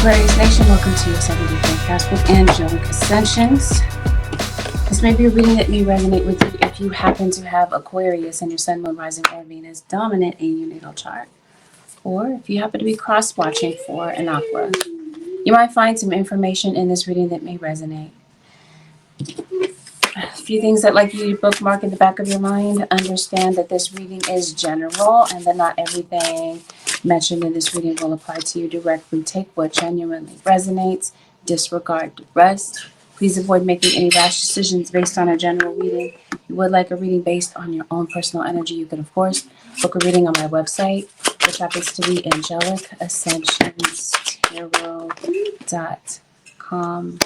Aquarius Nation, welcome to your 7-day forecast with angelic ascensions. This may be a reading that may resonate with you if you happen to have Aquarius and your Sun, Moon, Rising, or Venus dominant in your natal chart, or if you happen to be cross-watching for an aqua. You might find some information in this reading that may resonate. A few things I'd like you to bookmark in the back of your mind. Understand that this reading is general and that not everything mentioned in this reading will apply to you directly. Take what genuinely resonates, disregard the rest. Please avoid making any rash decisions based on a general reading. If you would like a reading based on your own personal energy, you can, of course, book a reading on my website, which happens to be angelicassentionstarot.com.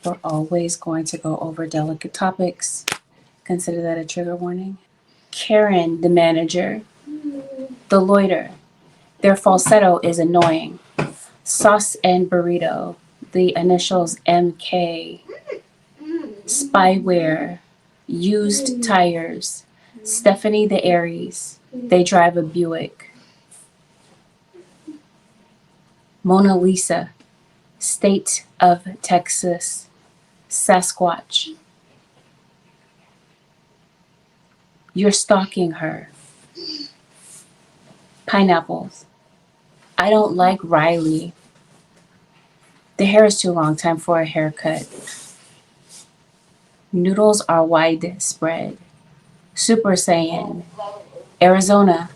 We're always going to go over delicate topics. Consider that a trigger warning. Karen, the manager. The loiter. Their falsetto is annoying. Sauce and burrito. The initials MK. Spyware. Used tires. Stephanie the Aries. They drive a Buick. Mona Lisa. State of Texas. Sasquatch. You're stalking her. Pineapples. I don't like Riley. The hair is too long. Time for a haircut. Noodles are widespread. Super Saiyan. Arizona.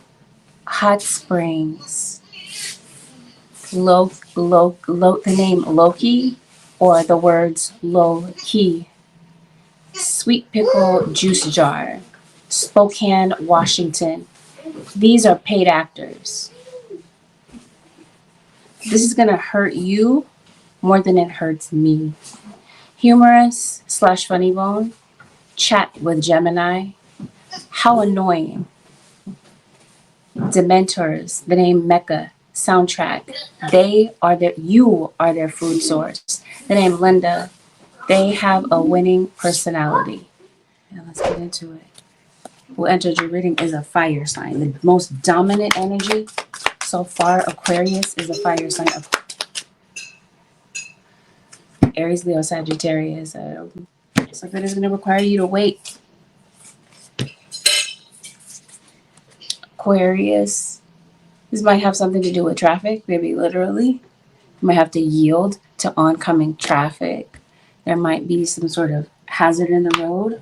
Hot Springs. The name Loki, or the words low key. Sweet pickle juice jar. Spokane, Washington. These are paid actors. This is going to hurt you more than it hurts me. Humorous / funny bone. Chat with Gemini. How annoying. Dementors. The name Mecca. Soundtrack. You are their food source. The name Linda. They have a winning personality. Now let's get into it. Who entered your reading is a fire sign. The most dominant energy so far, Aquarius, is a fire sign of Aries, Leo, Sagittarius. So it is going to require you to wait. Aquarius. This might have something to do with traffic, maybe literally. You might have to yield to oncoming traffic. There might be some sort of hazard in the road.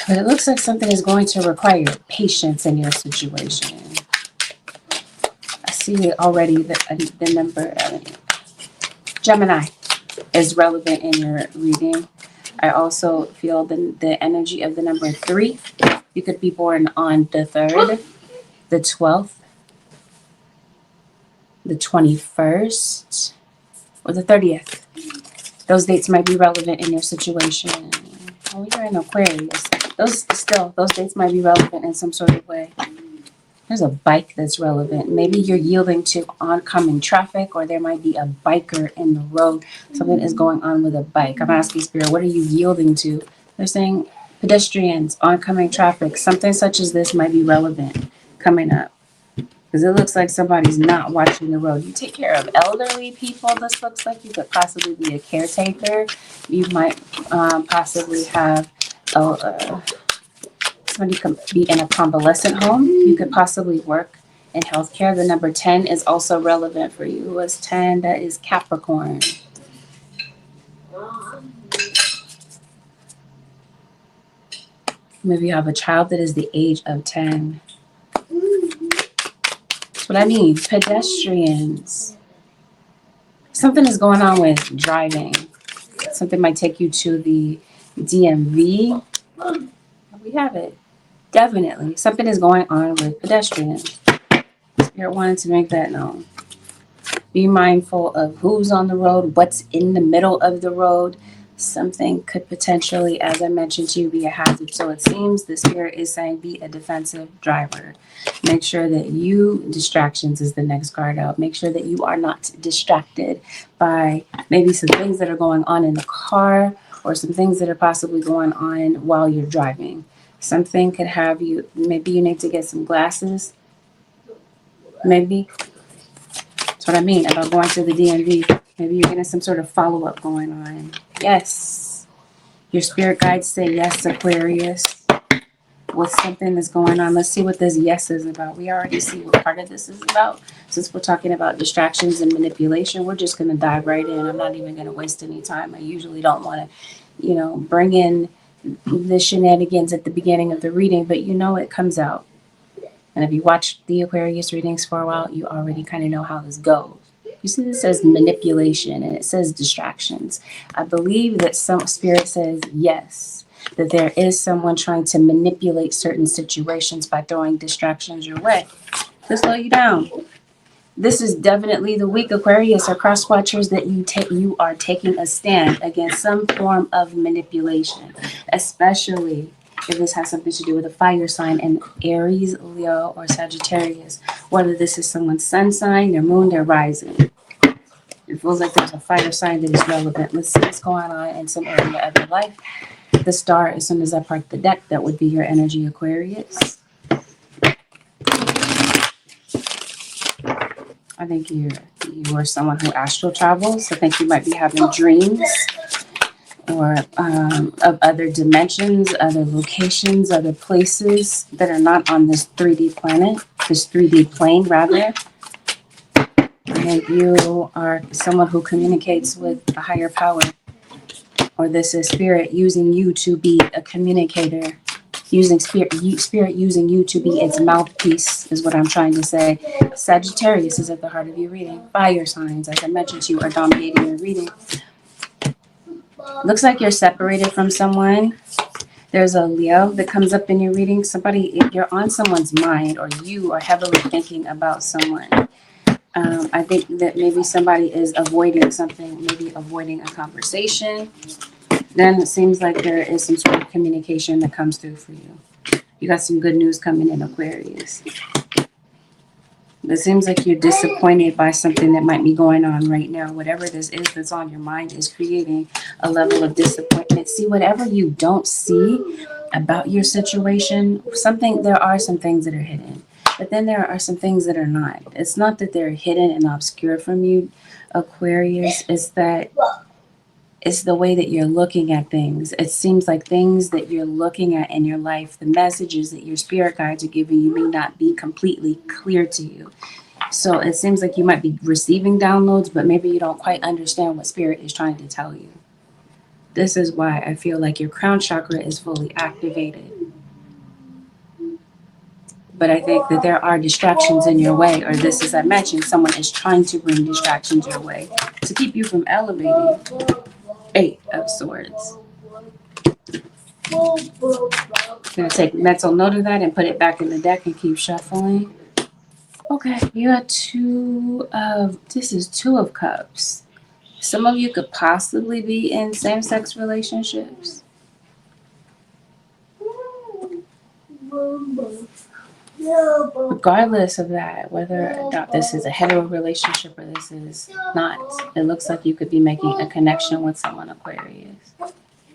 But it looks like something is going to require patience in your situation. I see already the number. Gemini is relevant in your reading. I also feel the energy of the number 3. You could be born on the 3rd, the 12th, the 21st, or the 30th. Those dates might be relevant in your situation. Oh, you're in Aquarius. Those dates might be relevant in some sort of way. There's a bike that's relevant. Maybe you're yielding to oncoming traffic, or there might be a biker in the road. Something is going on with a bike. I'm asking Spirit, what are you yielding to? They're saying pedestrians, oncoming traffic, something such as this might be relevant coming up. Because it looks like somebody's not watching the road. You take care of elderly people, this looks like. You could possibly be a caretaker. You might possibly have somebody could be in a convalescent home. You could possibly work in healthcare. The number 10 is also relevant for you. Who is 10? That is Capricorn. Maybe you have a child that is the age of 10. That's what I mean. Pedestrians. Something is going on with driving. Something might take you to the DMV. We have it. Definitely. Something is going on with pedestrians. Spirit wanted to make that known. Be mindful of who's on the road, what's in the middle of the road. Something could potentially, as I mentioned to you, be a hazard. So it seems the Spirit is saying be a defensive driver. Make sure that distractions is the next card out. Make sure that you are not distracted by maybe some things that are going on in the car, or some things that are possibly going on while you're driving. Something could have you, maybe you need to get some glasses. Maybe what I mean about going to the DMV. Maybe you're getting some sort of follow-up going on. Yes. Your spirit guides say yes, Aquarius. With something that's going on. Let's see what this yes is about. We already see what part of this is about. Since we're talking about distractions and manipulation, we're just going to dive right in. I'm not even going to waste any time. I usually don't want to, bring in the shenanigans at the beginning of the reading, but it comes out. And if you watch the Aquarius readings for a while, you already kind of know how this goes. You see, this says manipulation and it says distractions. I believe that some spirit says yes, that there is someone trying to manipulate certain situations by throwing distractions your way to slow you down. This is definitely the week, Aquarius, or cross watchers, that you are taking a stand against some form of manipulation, especially if this has something to do with a fire sign in Aries, Leo, or Sagittarius. Whether this is someone's sun sign, their moon, their rising. It feels like there's a fire sign that is relevant. Let's see what's going on in some area of your life. The star, as soon as I park the deck, that would be your energy, Aquarius. I think you are someone who astral travels. I think you might be having dreams or of other dimensions, other locations, other places that are not on this 3D planet, this 3D plane, rather. I think you are someone who communicates with a higher power. Or this is spirit using you to be a communicator, spirit using you to be its mouthpiece is what I'm trying to say. Sagittarius is at the heart of your reading. Fire signs, as I mentioned to you, are dominating your reading. Looks like you're separated from someone. There's a Leo that comes up in your reading. If you're on someone's mind or you are heavily thinking about someone. I think that maybe somebody is avoiding something, maybe avoiding a conversation. Then it seems like there is some sort of communication that comes through for you. You got some good news coming in, Aquarius. It seems like you're disappointed by something that might be going on right now. Whatever this is that's on your mind is creating a level of disappointment. See, whatever you don't see about your situation, there are some things that are hidden. But then there are some things that are not. It's not that they're hidden and obscure from you, Aquarius. It's that it's the way that you're looking at things. It seems like things that you're looking at in your life, the messages that your spirit guides are giving you may not be completely clear to you. So it seems like you might be receiving downloads, but maybe you don't quite understand what spirit is trying to tell you. This is why I feel like your crown chakra is fully activated. But I think that there are distractions in your way, or this, as I mentioned, someone is trying to bring distractions your way to keep you from elevating. 8 of Swords. I'm going to take mental note of that and put it back in the deck and keep shuffling. Okay, you got 2 of Cups. Some of you could possibly be in same-sex relationships. Regardless of that, whether or not this is a hetero relationship or this is not, it looks like you could be making a connection with someone, Aquarius.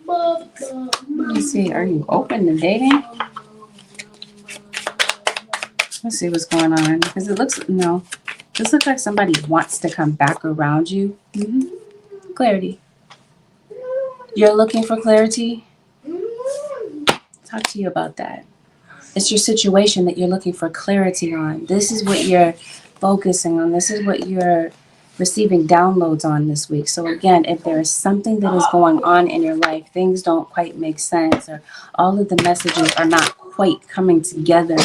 Let me see, are you open to dating? Let's see what's going on, because this looks like somebody wants to come back around you. Clarity. You're looking for clarity? Talk to you about that. It's your situation that you're looking for clarity on. This is what you're focusing on. This is what you're receiving downloads on this week. So again, if there is something that is going on in your life, things don't quite make sense, or all of the messages are not quite coming together,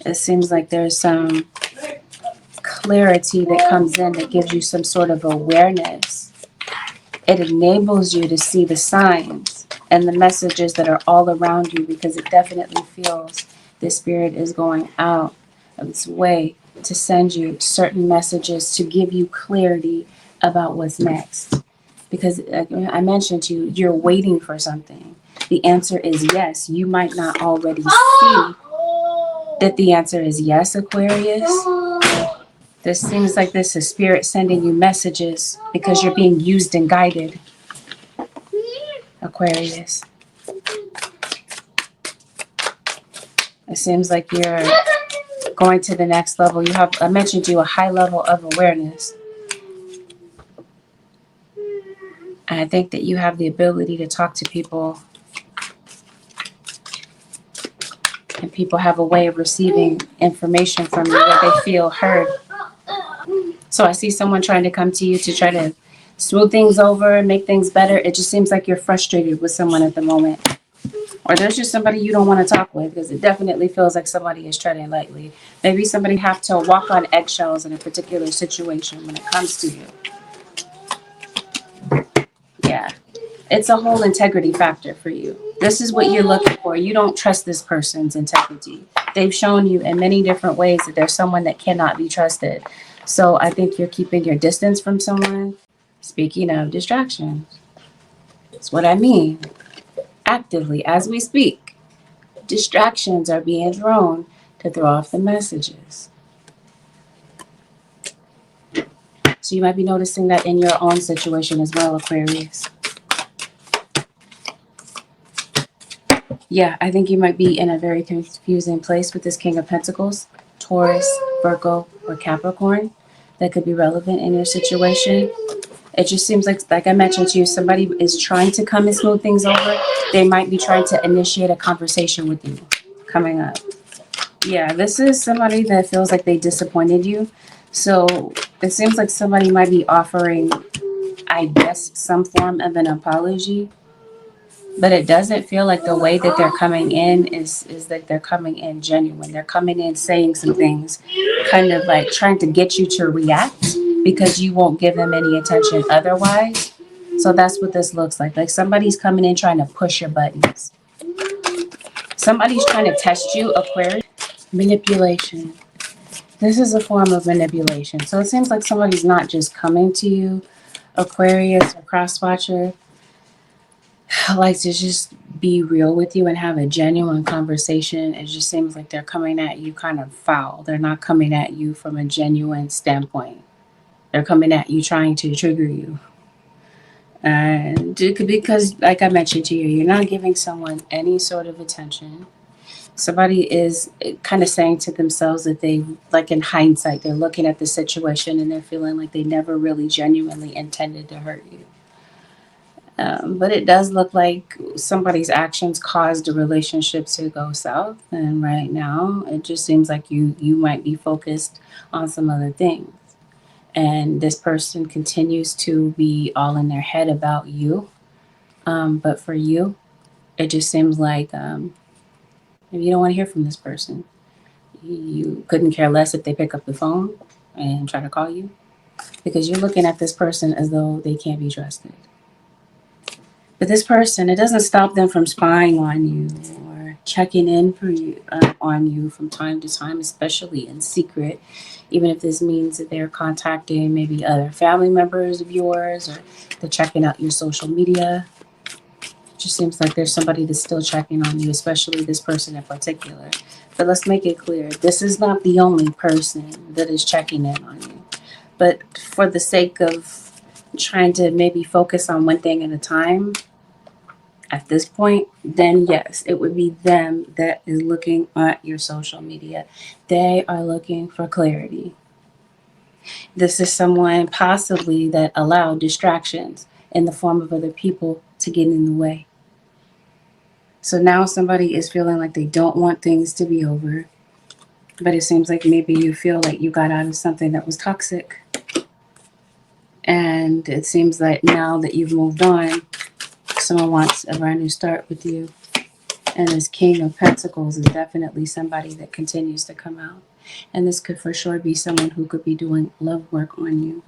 it seems like there's some clarity that comes in that gives you some sort of awareness. It enables you to see the signs and the messages that are all around you, because it definitely feels the spirit is going out of its way to send you certain messages to give you clarity about what's next. Because I mentioned to you, you're waiting for something. The answer is yes. You might not already see that the answer is yes, Aquarius. This seems like this is spirit sending you messages because you're being used and guided, Aquarius. It seems like you're going to the next level. You have, I mentioned to you, a high level of awareness. And I think that you have the ability to talk to people, and people have a way of receiving information from you where they feel heard. So I see someone trying to come to you to try to smooth things over and make things better. It just seems like you're frustrated with someone at the moment. Or there's just somebody you don't want to talk with, because it definitely feels like somebody is treading lightly. Maybe somebody have to walk on eggshells in a particular situation when it comes to you. Yeah. It's a whole integrity factor for you. This is what you're looking for. You don't trust this person's integrity. They've shown you in many different ways that they're someone that cannot be trusted. So I think you're keeping your distance from someone. Speaking of distractions, that's what I mean. Actively, as we speak, distractions are being thrown to throw off the messages. So you might be noticing that in your own situation as well, Aquarius. Yeah, I think you might be in a very confusing place with this King of Pentacles, Taurus, Virgo, or Capricorn. That could be relevant in your situation. It just seems like I mentioned to you, somebody is trying to come and smooth things over. They might be trying to initiate a conversation with you coming up. Yeah, this is somebody that feels like they disappointed you. So it seems like somebody might be offering, I guess, some form of an apology. But it doesn't feel like the way that they're coming in is that they're coming in genuine. They're coming in saying some things, kind of like trying to get you to react because you won't give them any attention otherwise. So that's what this looks like. Like somebody's coming in trying to push your buttons. Somebody's trying to test you, Aquarius. Manipulation. This is a form of manipulation. So it seems like somebody's not just coming to you, Aquarius or Crosswatcher, like to just be real with you and have a genuine conversation. It just seems like they're coming at you kind of foul. They're not coming at you from a genuine standpoint. They're coming at you trying to trigger you. And it could be because, like I mentioned to you, you're not giving someone any sort of attention. Somebody is kind of saying to themselves that they, like in hindsight, they're looking at the situation and they're feeling like they never really genuinely intended to hurt you. But it does look like somebody's actions caused a relationship to go south. And right now, it just seems like you might be focused on some other things. And this person continues to be all in their head about you. But for you, it just seems like maybe you don't want to hear from this person. You couldn't care less if they pick up the phone and try to call you. Because you're looking at this person as though they can't be trusted. But this person, it doesn't stop them from spying on you or checking in for you on you from time to time, especially in secret. Even if this means that they're contacting maybe other family members of yours, or they're checking out your social media. It just seems like there's somebody that's still checking on you, especially this person in particular. But let's make it clear, this is not the only person that is checking in on you. But for the sake of trying to maybe focus on one thing at a time at this point, then yes, it would be them that is looking at your social media. They are looking for clarity. This is someone possibly that allowed distractions in the form of other people to get in the way. So now somebody is feeling like they don't want things to be over, but it seems like maybe you feel like you got out of something that was toxic. And it seems like now that you've moved on, someone wants a brand new start with you. And this King of Pentacles is definitely somebody that continues to come out. And this could for sure be someone who could be doing love work on you.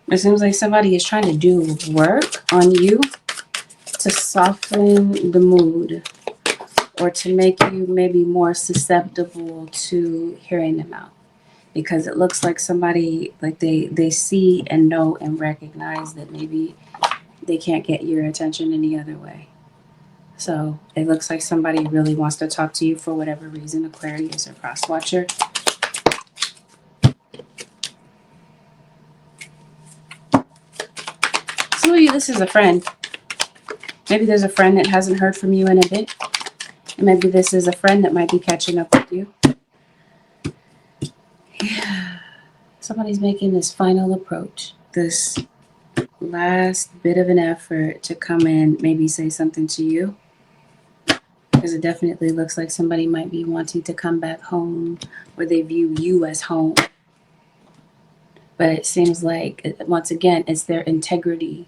It seems like somebody is trying to do work on you to soften the mood, or to make you maybe more susceptible to hearing them out. Because it looks like somebody, like they see and know and recognize that maybe they can't get your attention any other way. So it looks like somebody really wants to talk to you for whatever reason, Aquarius or Crosswatcher. Some of you, this is a friend. Maybe there's a friend that hasn't heard from you in a bit. And maybe this is a friend that might be catching up with you. somebody's making this final approach, this last bit of an effort to come in, maybe say something to you. Because it definitely looks like somebody might be wanting to come back home, or they view you as home. But it seems like, once again, it's their integrity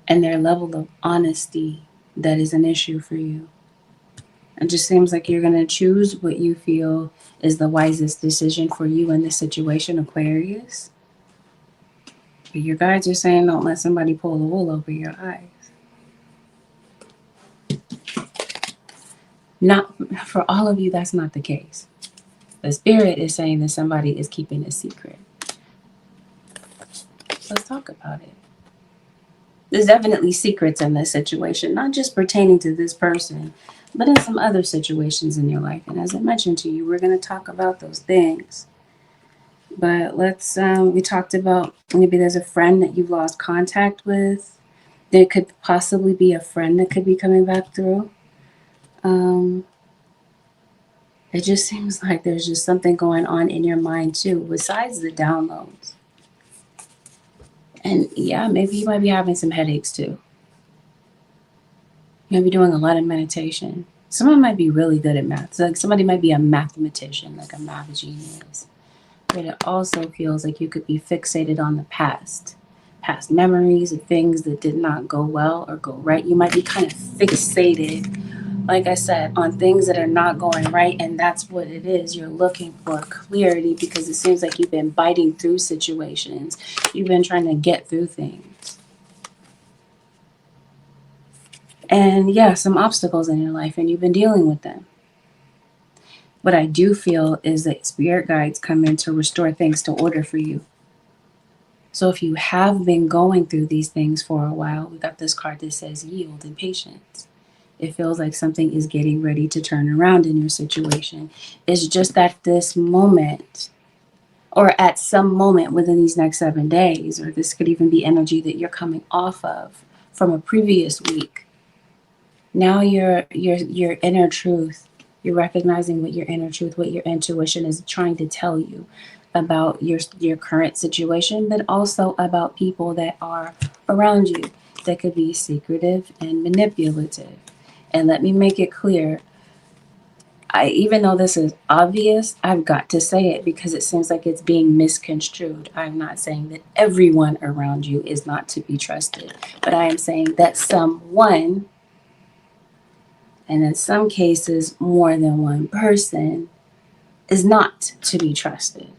and their level of honesty that is an issue for you. It just seems like you're going to choose what you feel is the wisest decision for you in this situation, Aquarius. But your guides are saying don't let somebody pull the wool over your eyes. Not for all of you, that's not the case. The spirit is saying that somebody is keeping a secret. Let's talk about it. There's definitely secrets in this situation, not just pertaining to this person, but in some other situations in your life. And as I mentioned to you, we're going to talk about those things. But we talked about maybe there's a friend that you've lost contact with. There could possibly be a friend that could be coming back through. It just seems like there's just something going on in your mind too, besides the downloads. And yeah, maybe you might be having some headaches too. You might be doing a lot of meditation. Someone might be really good at math. So like somebody might be a mathematician, like a math genius. But it also feels like you could be fixated on the past memories of things that did not go well or go right. You might be kind of fixated, like I said, on things that are not going right, and that's what it is. You're looking for clarity because it seems like you've been biting through situations. You've been trying to get through things. And yeah, some obstacles in your life, and you've been dealing with them. What I do feel is that spirit guides come in to restore things to order for you. So if you have been going through these things for a while, we got this card that says yield and patience. It feels like something is getting ready to turn around in your situation. It's just at this moment, or at some moment within these next 7 days, or this could even be energy that you're coming off of from a previous week. Now your inner truth, you're recognizing what your inner truth, what your intuition is trying to tell you about your current situation, but also about people that are around you that could be secretive and manipulative. And let me make it clear, even though this is obvious, I've got to say it because it seems like it's being misconstrued. I'm not saying that everyone around you is not to be trusted, but I am saying that someone, and in some cases more than one person, is not to be trusted.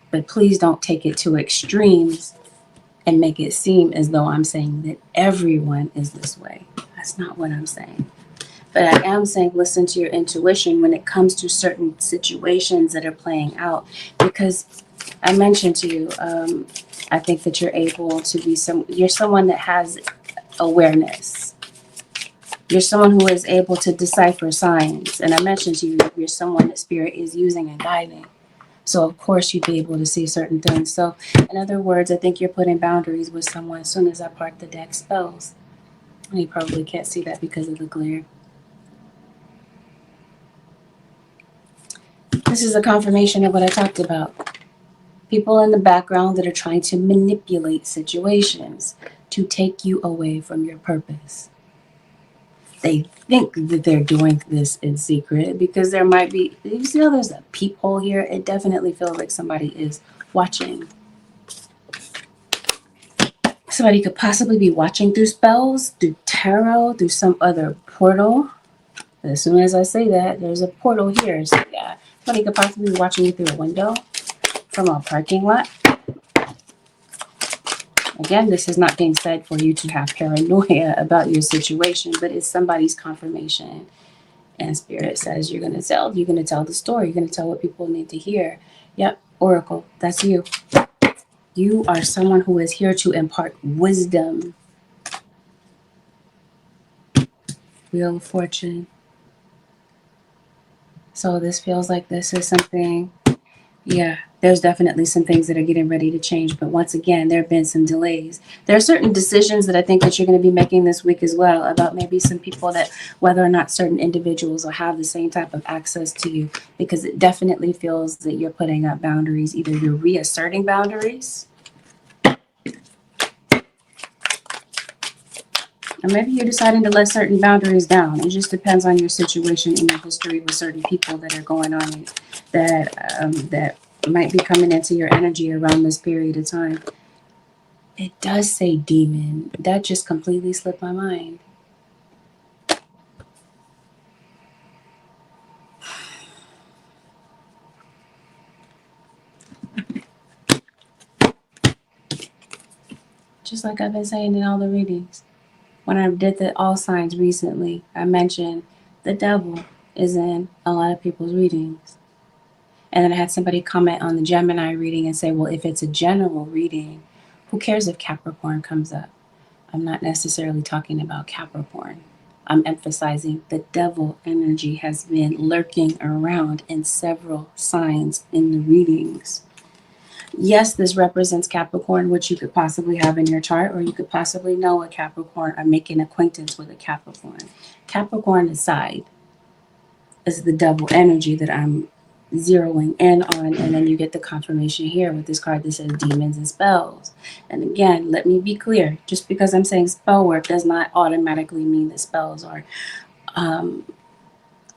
But please don't take it to extremes and make it seem as though I'm saying that everyone is this way. That's not what I'm saying. But I am saying listen to your intuition when it comes to certain situations that are playing out. Because I mentioned to you, I think that you're able to be you're someone that has awareness. You're someone who is able to decipher signs. And I mentioned to you, you're someone that spirit is using and guiding. So of course you'd be able to see certain things. So in other words, I think you're putting boundaries with someone as soon as I park the deck spells. And you probably can't see that because of the glare. This is a confirmation of what I talked about. People in the background that are trying to manipulate situations to take you away from your purpose. They think that they're doing this in secret because there might be, you see how there's a peephole here? It definitely feels like somebody is watching. Somebody could possibly be watching through spells, through tarot, through some other portal. As soon as I say that, there's a portal here. So yeah, somebody could possibly be watching you through a window from a parking lot. Again, this is not being said for you to have paranoia about your situation, but it's somebody's confirmation. And spirit says you're gonna tell the story, you're gonna tell what people need to hear. Yep, Oracle, that's you. You are someone who is here to impart wisdom. Wheel of Fortune. So this feels like this is something Yeah, there's definitely some things that are getting ready to change, but once again, there have been some delays. There are certain decisions that I think that you're going to be making this week as well about maybe some people that whether or not certain individuals will have the same type of access to you, because it definitely feels that you're putting up boundaries. Either you're reasserting boundaries, or maybe you're deciding to let certain boundaries down. It just depends on your situation and your history with certain people that are going on that might be coming into your energy around this period of time. It does say demon. That just completely slipped my mind. Just like I've been saying in all the readings. When I did the all signs recently, I mentioned the devil is in a lot of people's readings. And then I had somebody comment on the Gemini reading and say, well, if it's a general reading, who cares if Capricorn comes up? I'm not necessarily talking about Capricorn. I'm emphasizing the devil energy has been lurking around in several signs in the readings. Yes, this represents Capricorn, which you could possibly have in your chart, or you could possibly know a Capricorn or make an acquaintance with a Capricorn. Capricorn aside is the double energy that I'm zeroing in on, and then you get the confirmation here with this card that says demons and spells. And again, let me be clear, just because I'm saying spell work does not automatically mean that spells are um,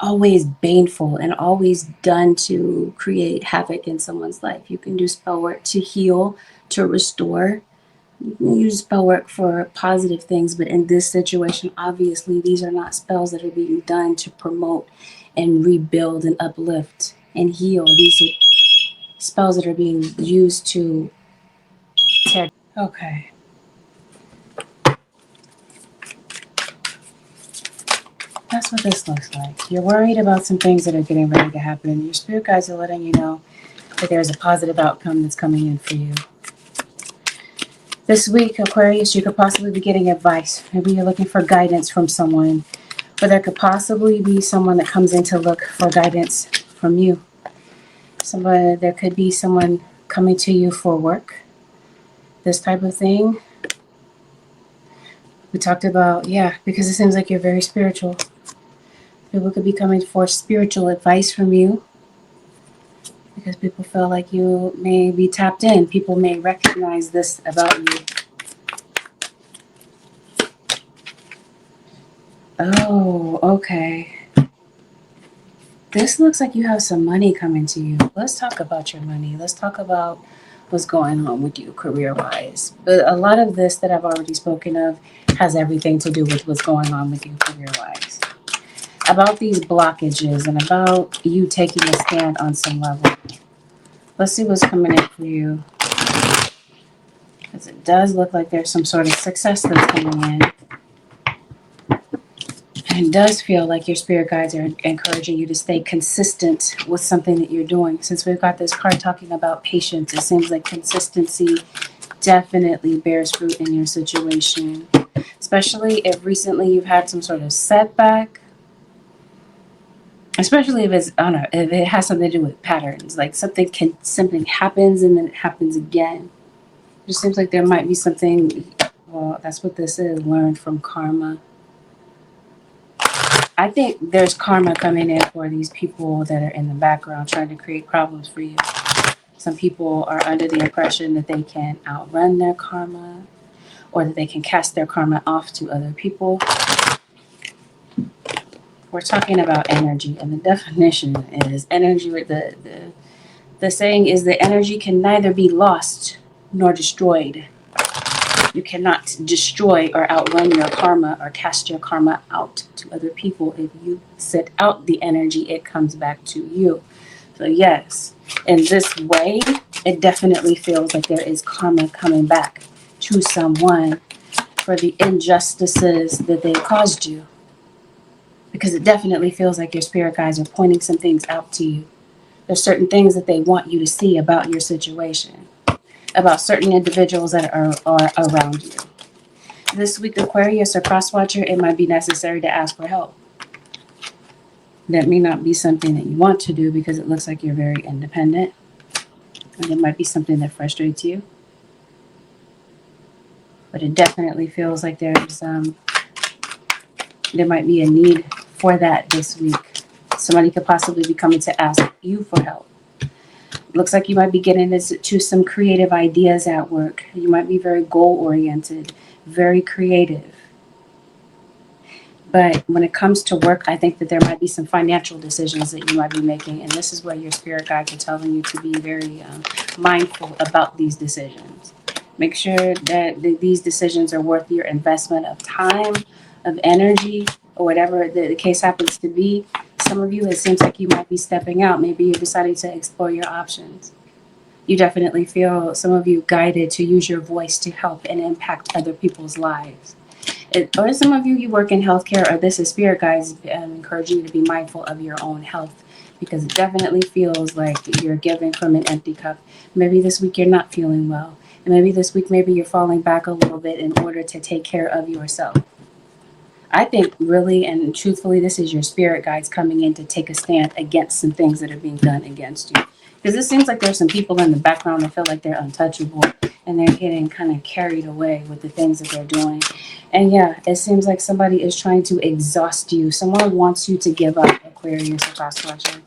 always baneful and always done to create havoc in someone's life. You can do spell work to heal, to restore. You can use spell work for positive things, but in this situation, obviously, these are not spells that are being done to promote and rebuild and uplift and heal. These are spells that are being used to tear. Okay. That's what this looks like. You're worried about some things that are getting ready to happen. Your spirit guides are letting you know that there's a positive outcome that's coming in for you. This week, Aquarius, you could possibly be getting advice. Maybe you're looking for guidance from someone, or there could possibly be someone that comes in to look for guidance from you. There could be someone coming to you for work. This type of thing. We talked about, yeah, because it seems like you're very spiritual. People could be coming for spiritual advice from you because people feel like you may be tapped in. People may recognize this about you. Oh, okay. This looks like you have some money coming to you. Let's talk about your money. Let's talk about what's going on with you career-wise. But a lot of this that I've already spoken of has everything to do with what's going on with you career-wise. About these blockages and about you taking a stand on some level. Let's see what's coming in for you. Because it does look like there's some sort of success that's coming in. And it does feel like your spirit guides are encouraging you to stay consistent with something that you're doing. Since we've got this card talking about patience, it seems like consistency definitely bears fruit in your situation. Especially if recently you've had some sort of setback. Especially if it's, I don't know, if it has something to do with patterns. Like something happens and then it happens again. It just seems like there might be something, well, that's what this is, learned from karma. I think there's karma coming in for these people that are in the background trying to create problems for you. Some people are under the impression that they can outrun their karma or that they can cast their karma off to other people. We're talking about energy, and the definition is energy. The saying is that energy can neither be lost nor destroyed. You cannot destroy or outrun your karma or cast your karma out to other people. If you set out the energy, it comes back to you. So yes, in this way, it definitely feels like there is karma coming back to someone for the injustices that they caused you. Because it definitely feels like your spirit guides are pointing some things out to you. There's certain things that they want you to see about your situation, about certain individuals that are around you. This week, Aquarius or Crosswatcher, it might be necessary to ask for help. That may not be something that you want to do because it looks like you're very independent. And it might be something that frustrates you, but it definitely feels like there might be a need for that this week. Somebody could possibly be coming to ask you for help. Looks like you might be getting into some creative ideas at work. You might be very goal oriented, very creative. But when it comes to work, I think that there might be some financial decisions that you might be making. And this is where your spirit guides are telling you to be very mindful about these decisions. Make sure that these decisions are worth your investment of time, of energy, or whatever the case happens to be. Some of you, it seems like you might be stepping out. Maybe you're deciding to explore your options. You definitely feel, some of you, guided to use your voice to help and impact other people's lives. Or some of you, you work in healthcare, or this is spirit guides encouraging you to be mindful of your own health, because it definitely feels like you're giving from an empty cup. Maybe this week you're not feeling well. And maybe this week, maybe you're falling back a little bit in order to take care of yourself. I think really and truthfully, this is your spirit guides coming in to take a stand against some things that are being done against you. Because it seems like there's some people in the background that feel like they're untouchable and they're getting kind of carried away with the things that they're doing. And yeah, it seems like somebody is trying to exhaust you. Someone wants you to give up, Aquarius or cross watching.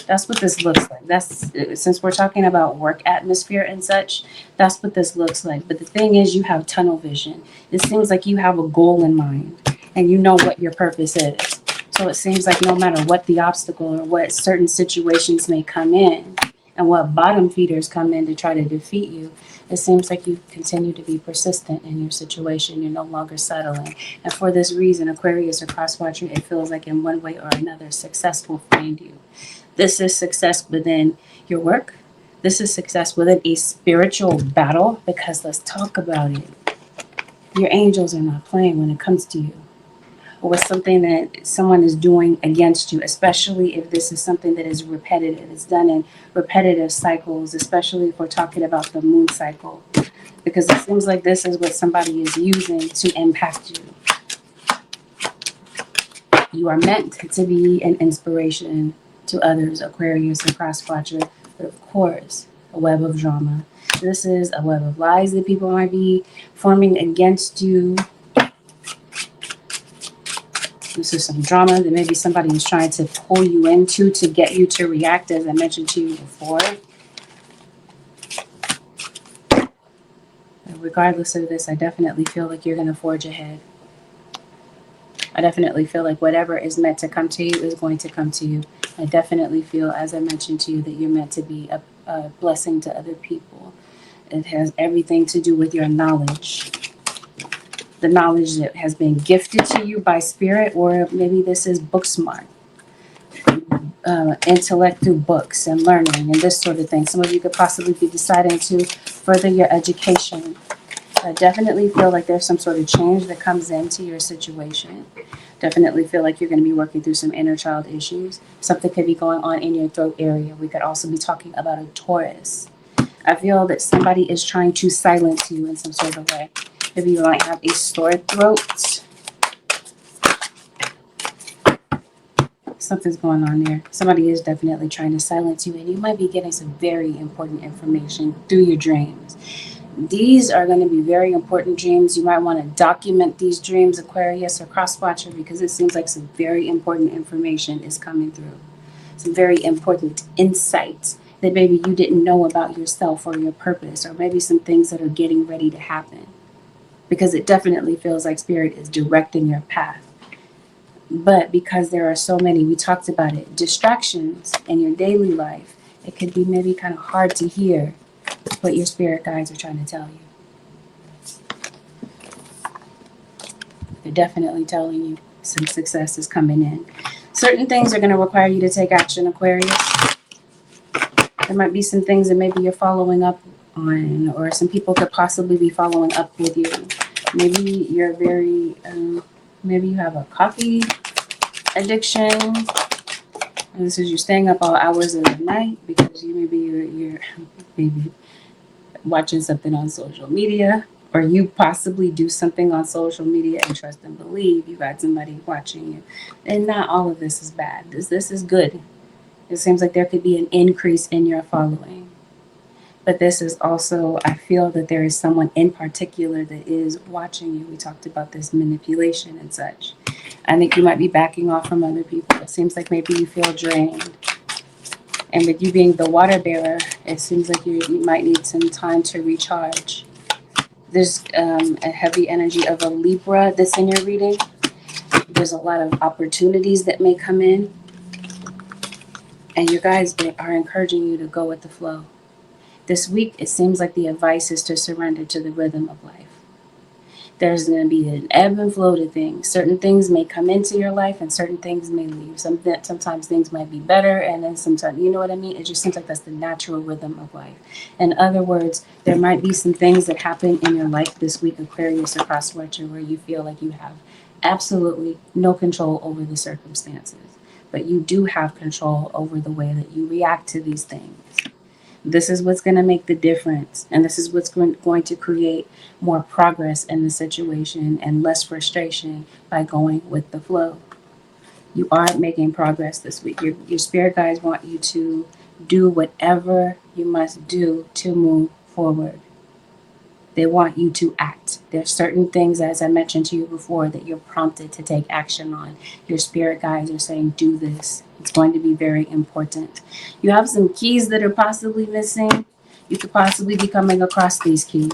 That's what this looks like. That's, since we're talking about work atmosphere and such, that's what this looks like. But the thing is, you have tunnel vision. It seems like you have a goal in mind and you know what your purpose is. So it seems like no matter what the obstacle or what certain situations may come in and what bottom feeders come in to try to defeat you, it seems like you continue to be persistent in your situation. You're no longer settling. And for this reason, Aquarius or cross watcher, it feels like in one way or another, success will find you. This is success within your work. This is success within a spiritual battle, because let's talk about it. Your angels are not playing when it comes to you, or with something that someone is doing against you, especially if this is something that is repetitive. It's done in repetitive cycles, especially if we're talking about the moon cycle, because it seems like this is what somebody is using to impact you. You are meant to be an inspiration to others, Aquarius and cross watcher, but of course, a web of drama. This is a web of lies that people might be forming against you. This is some drama that maybe somebody is trying to pull you into to get you to react, as I mentioned to you before. But regardless of this, I definitely feel like you're going to forge ahead. I definitely feel like whatever is meant to come to you is going to come to you. I definitely feel, as I mentioned to you, that you're meant to be a blessing to other people. It has everything to do with your knowledge. The knowledge that has been gifted to you by spirit, or maybe this is book smart. Intellect through books and learning and this sort of thing. Some of you could possibly be deciding to further your education. I definitely feel like there's some sort of change that comes into your situation. Definitely feel like you're going to be working through some inner child issues. Something could be going on in your throat area. We could also be talking about a Taurus. I feel that somebody is trying to silence you in some sort of way. Maybe you might have a sore throat. Something's going on there. Somebody is definitely trying to silence you, and you might be getting some very important information through your dreams. These are going to be very important dreams. You might want to document these dreams, Aquarius or cross watcher, because it seems like some very important information is coming through. Some very important insights that maybe you didn't know about yourself or your purpose, or maybe some things that are getting ready to happen. Because it definitely feels like spirit is directing your path. But because there are so many, we talked about it, distractions in your daily life, it could be maybe kind of hard to hear what your spirit guides are trying to tell you. They're definitely telling you some success is coming in. Certain things are going to require you to take action, Aquarius. There might be some things that maybe you're following up on, or some people could possibly be following up with you. Maybe you're very, maybe you have a coffee addiction. And this is you're staying up all hours of the night because you're maybe watching something on social media, or you possibly do something on social media and trust and believe you got somebody watching you. And not all of this is bad. This is good. It seems like there could be an increase in your following. But this is also, I feel that there is someone in particular that is watching you. We talked about this manipulation and such. I think you might be backing off from other people. It seems like maybe you feel drained. And with you being the water bearer, it seems like you might need some time to recharge. There's a heavy energy of a Libra that's in your reading. There's a lot of opportunities that may come in. And you guys are encouraging you to go with the flow. This week, it seems like the advice is to surrender to the rhythm of life. There's going to be an ebb and flow to things. Certain things may come into your life and certain things may leave. Sometimes things might be better, and then sometimes, you know what I mean? It just seems like that's the natural rhythm of life. In other words, there might be some things that happen in your life this week, Aquarius or cross-watcher, where you feel like you have absolutely no control over the circumstances. But you do have control over the way that you react to these things. This is what's going to make the difference. And this is what's going to create more progress in the situation and less frustration by going with the flow. You are making progress this week. Your spirit guides want you to do whatever you must do to move forward. They want you to act. There's certain things, as I mentioned to you before, that you're prompted to take action on. Your spirit guides are saying, do this. It's going to be very important. You have some keys that are possibly missing. You could possibly be coming across these keys.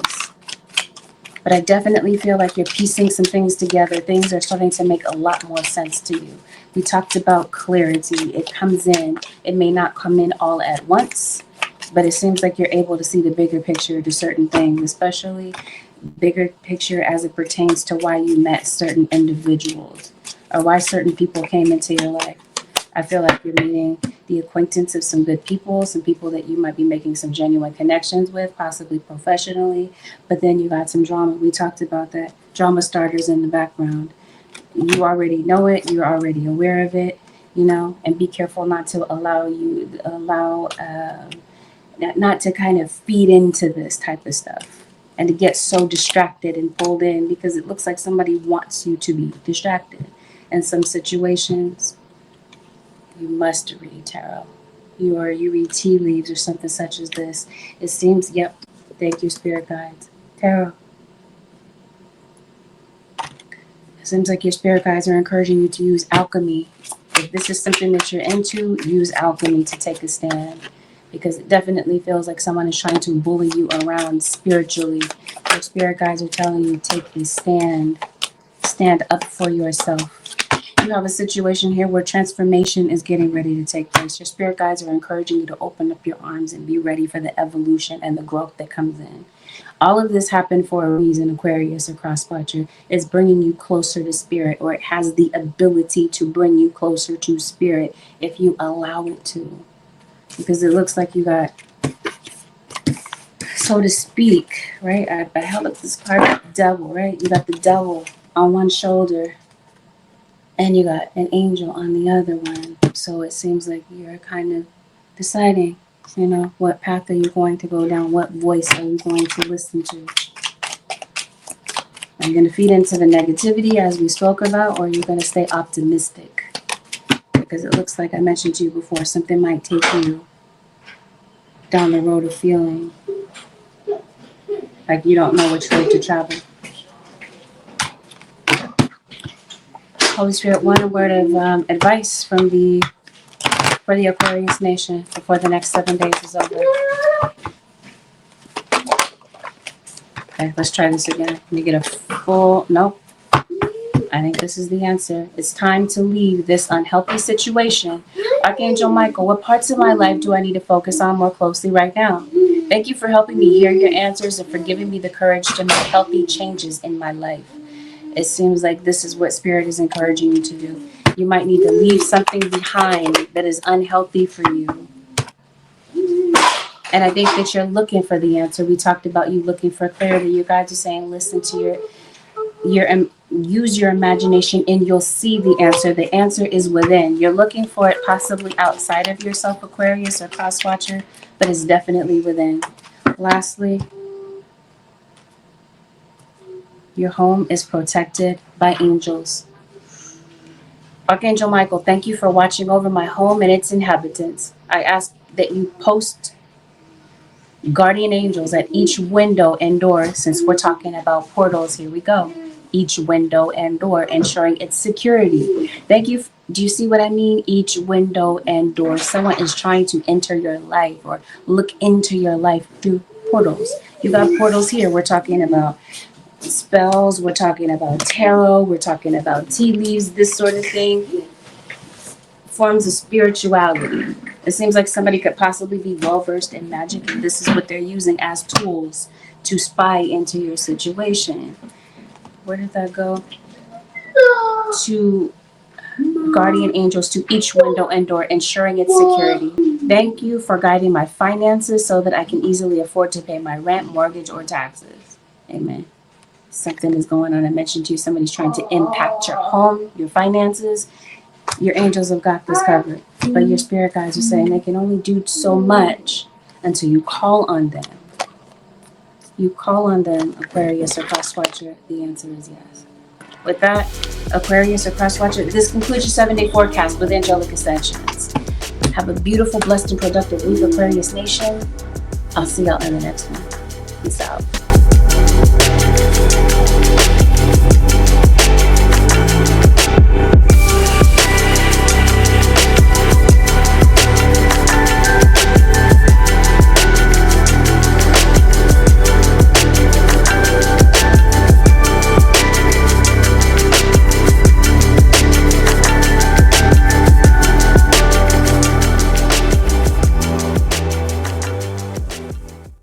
But I definitely feel like you're piecing some things together. Things are starting to make a lot more sense to you. We talked about clarity. It comes in. It may not come in all at once, but it seems like you're able to see the bigger picture to certain things, especially bigger picture as it pertains to why you met certain individuals or why certain people came into your life. I feel like you're meeting the acquaintance of some good people, some people that you might be making some genuine connections with, possibly professionally, but then you got some drama. We talked about that. Drama starters in the background. You already know it. You're already aware of it, and be careful not to not to kind of feed into this type of stuff and to get so distracted and pulled in, because it looks like somebody wants you to be distracted. In some situations, you must read tarot. You read tea leaves or something such as this. It seems, yep, thank you, spirit guides. Tarot. It seems like your spirit guides are encouraging you to use alchemy. If this is something that you're into, use alchemy to take a stand, because it definitely feels like someone is trying to bully you around spiritually. Your spirit guides are telling you, take a stand. Stand up for yourself. You have a situation here where transformation is getting ready to take place. Your spirit guides are encouraging you to open up your arms and be ready for the evolution and the growth that comes in. All of this happened for a reason, Aquarius or cross-watcher. It's bringing you closer to spirit, or it has the ability to bring you closer to spirit if you allow it to. Because it looks like you got, so to speak, right? I held up this card, devil, right? You got the devil on one shoulder and you got an angel on the other one. So it seems like you're kind of deciding, what path are you going to go down? What voice are you going to listen to? Are you going to feed into the negativity as we spoke about, or are you going to stay optimistic? Because it looks like I mentioned to you before, something might take you down the road of feeling like you don't know which road to travel. Holy Spirit, one word of advice for the Aquarius Nation before the next 7 days is over. Okay, let's try this again. Let me get a full, nope. I think this is the answer. It's time to leave this unhealthy situation. Archangel Michael, what parts of my life do I need to focus on more closely right now? Thank you for helping me hear your answers and for giving me the courage to make healthy changes in my life. It seems like this is what Spirit is encouraging you to do. You might need to leave something behind that is unhealthy for you. And I think that you're looking for the answer. We talked about you looking for clarity. You guys are saying, listen to use your imagination and you'll see the answer. The answer is within. You're looking for it possibly outside of yourself, Aquarius or cross-watcher, but it's definitely within. Lastly, your home is protected by angels. Archangel Michael, thank you for watching over my home and its inhabitants. I ask that you post Guardian angels at each window and door. Since we're talking about portals, here we go. Each window and door, ensuring its security. Thank you. Do you see what I mean? Each window and door. Someone is trying to enter your life or look into your life through portals. You got portals here. We're talking about spells. We're talking about tarot. We're talking about tea leaves, this sort of thing. Forms of spirituality. It seems like somebody could possibly be well versed in magic, and this is what they're using as tools to spy into your situation. Where did that go? To guardian angels to each window and door, ensuring its security. Thank you for guiding my finances so that I can easily afford to pay my rent, mortgage, or taxes. Amen. Something is going on. I mentioned to you, somebody's trying to impact your home, your finances. Your angels have got this covered. But your spirit guides are saying they can only do so much until you call on them. You call on them, Aquarius or Cross Watcher. The answer is yes. With that, Aquarius or Cross Watcher, this concludes your 7-day forecast with angelic ascensions. Have a beautiful, blessed, and productive week, Aquarius Nation. I'll see y'all in the next one. Peace out.